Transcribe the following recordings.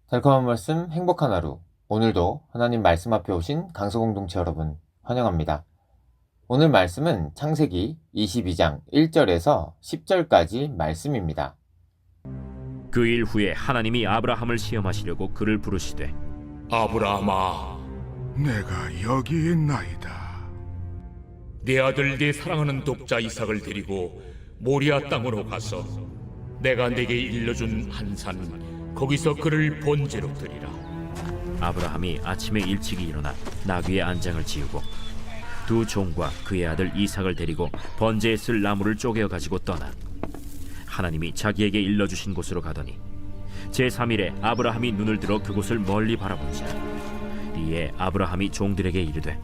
달콤한 말씀, 행복한 하루. 오늘도 하나님 말씀 앞에 오신 강서공동체 여러분 환영합니다. 오늘 말씀은 창세기 22장 1절에서 10절까지 말씀입니다. 그 일 후에 하나님이 아브라함을 시험하시려고 그를 부르시되 아브라함아, 내가 여기 있나이다. 내 아들 네 사랑하는 독자 이삭을 데리고 모리아 땅으로 가서 내가 네게 일러준 한 산 거기서 그를 번제로 드리라. 아브라함이 아침에 일찍이 일어나 나귀의 안장을 지우고 두 종과 그의 아들 이삭을 데리고 번제에 쓸 나무를 쪼개어 가지고 떠나 하나님이 자기에게 일러주신 곳으로 가더니 제3일에 아브라함이 눈을 들어 그곳을 멀리 바라본지라. 이에 아브라함이 종들에게 이르되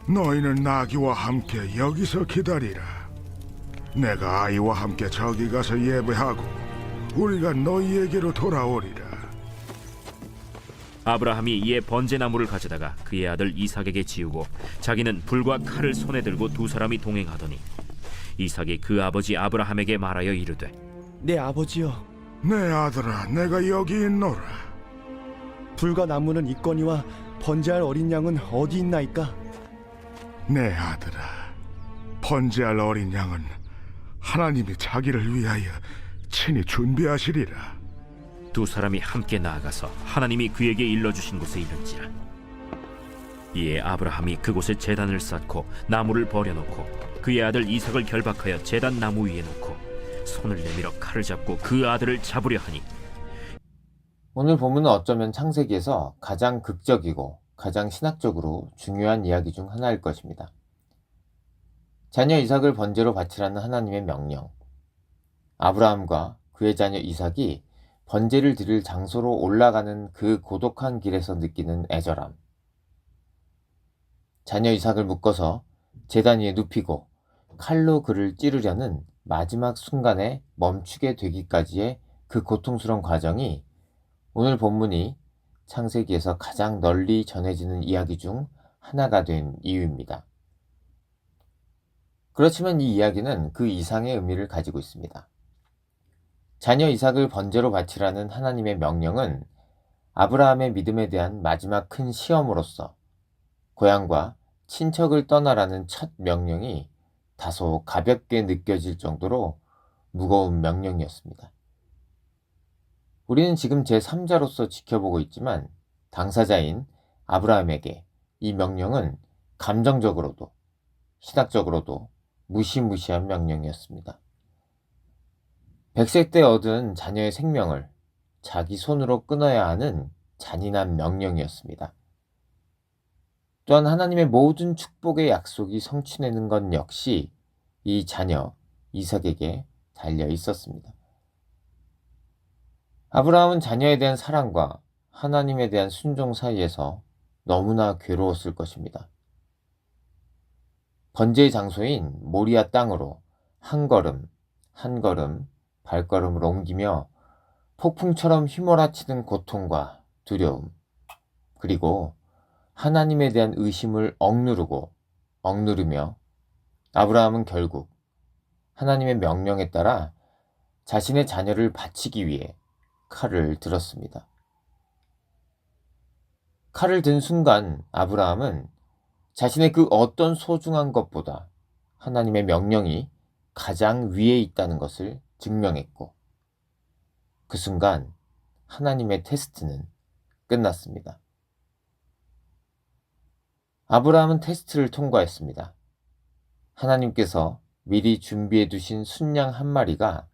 너희는 나귀와 함께 여기서 기다리라. 내가 아이와 함께 저기 가서 예배하고 우리가 너희에게로 돌아오리라. 아브라함이 이에 번제나무를 가져다가 그의 아들 이삭에게 지우고 자기는 불과 칼을 손에 들고 두 사람이 동행하더니 이삭이 그 아버지 아브라함에게 말하여 이르되 내 아버지여, 내 아들아, 내가 여기 있노라. 불과 나무는 있거니와 번제할 어린 양은 어디 있나이까? 내 아들아, 번제할 어린 양은 하나님이 자기를 위하여 친히 준비하시리라. 두 사람이 함께 나아가서 하나님이 그에게 일러주신 곳에 이른지라. 이에 아브라함이 그곳에 제단을 쌓고 나무를 버려놓고 그의 아들 이삭을 결박하여 제단 나무 위에 놓고 손을 내밀어 칼을 잡고 그 아들을 잡으려 하니 오늘 본문은 어쩌면 창세기에서 가장 극적이고 가장 신학적으로 중요한 이야기 중 하나일 것입니다. 자녀 이삭을 번제로 바치라는 하나님의 명령. 아브라함과 그의 자녀 이삭이 번제를 드릴 장소로 올라가는 그 고독한 길에서 느끼는 애절함. 자녀 이삭을 묶어서 제단 위에 눕히고 칼로 그를 찌르려는 마지막 순간에 멈추게 되기까지의 그 고통스러운 과정이 오늘 본문이 창세기에서 가장 널리 전해지는 이야기 중 하나가 된 이유입니다. 그렇지만 이 이야기는 그 이상의 의미를 가지고 있습니다. 자녀 이삭을 번제로 바치라는 하나님의 명령은 아브라함의 믿음에 대한 마지막 큰 시험으로서 고향과 친척을 떠나라는 첫 명령이 다소 가볍게 느껴질 정도로 무거운 명령이었습니다. 우리는 지금 제3자로서 지켜보고 있지만 당사자인 아브라함에게 이 명령은 감정적으로도 신학적으로도 무시무시한 명령이었습니다. 100세 때 얻은 자녀의 생명을 자기 손으로 끊어야 하는 잔인한 명령이었습니다. 또한 하나님의 모든 축복의 약속이 성취되는 것 역시 이 자녀 이삭에게 달려 있었습니다. 아브라함은 자녀에 대한 사랑과 하나님에 대한 순종 사이에서 너무나 괴로웠을 것입니다. 번제의 장소인 모리아 땅으로 한 걸음 한 걸음 발걸음을 옮기며 폭풍처럼 휘몰아치는 고통과 두려움, 그리고 하나님에 대한 의심을 억누르며 아브라함은 결국 하나님의 명령에 따라 자신의 자녀를 바치기 위해 칼을 들었습니다. 칼을 든 순간 아브라함은 자신의 그 어떤 소중한 것보다 하나님의 명령이 가장 위에 있다는 것을 증명했고, 그 순간 하나님의 테스트는 끝났습니다. 아브라함은 테스트를 통과했습니다. 하나님께서 미리 준비해 두신 순양 한 마리가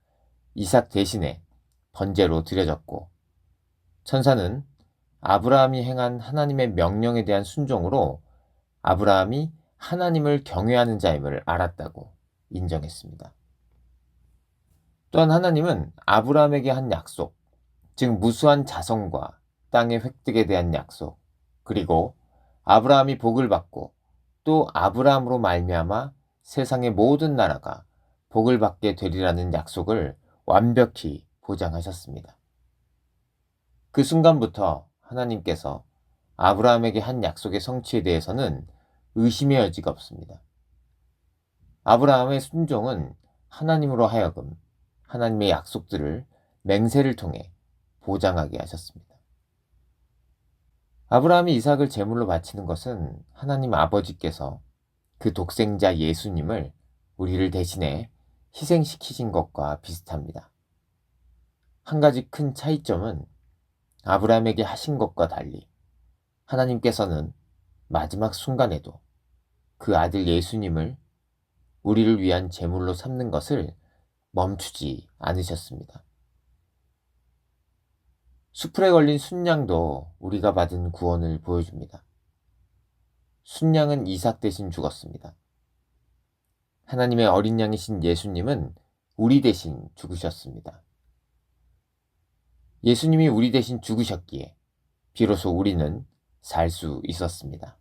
이삭 대신에 번제로 드려졌고, 천사는 아브라함이 행한 하나님의 명령에 대한 순종으로 아브라함이 하나님을 경외하는 자임을 알았다고 인정했습니다. 또한 하나님은 아브라함에게 한 약속, 즉 무수한 자손과 땅의 획득에 대한 약속, 그리고 아브라함이 복을 받고 또 아브라함으로 말미암아 세상의 모든 나라가 복을 받게 되리라는 약속을 완벽히 보장하셨습니다. 그 순간부터 하나님께서 아브라함에게 한 약속의 성취에 대해서는 의심의 여지가 없습니다. 아브라함의 순종은 하나님으로 하여금 하나님의 약속들을 맹세를 통해 보장하게 하셨습니다. 아브라함이 이삭을 제물로 바치는 것은 하나님 아버지께서 그 독생자 예수님을 우리를 대신해 희생시키신 것과 비슷합니다. 한 가지 큰 차이점은 아브라함에게 하신 것과 달리 하나님께서는 마지막 순간에도 그 아들 예수님을 우리를 위한 제물로 삼는 것을 멈추지 않으셨습니다. 수풀에 걸린 순양도 우리가 받은 구원을 보여줍니다. 순양은 이삭 대신 죽었습니다. 하나님의 어린 양이신 예수님은 우리 대신 죽으셨습니다. 예수님이 우리 대신 죽으셨기에 비로소 우리는 살 수 있었습니다.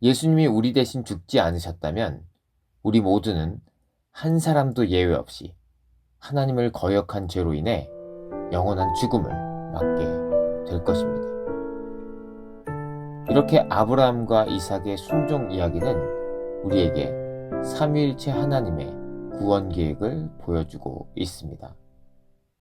예수님이 우리 대신 죽지 않으셨다면 우리 모두는 한 사람도 예외 없이 하나님을 거역한 죄로 인해 영원한 죽음을 맞게 될 것입니다. 이렇게 아브라함과 이삭의 순종 이야기는 우리에게 삼위일체 하나님의 구원 계획을 보여주고 있습니다.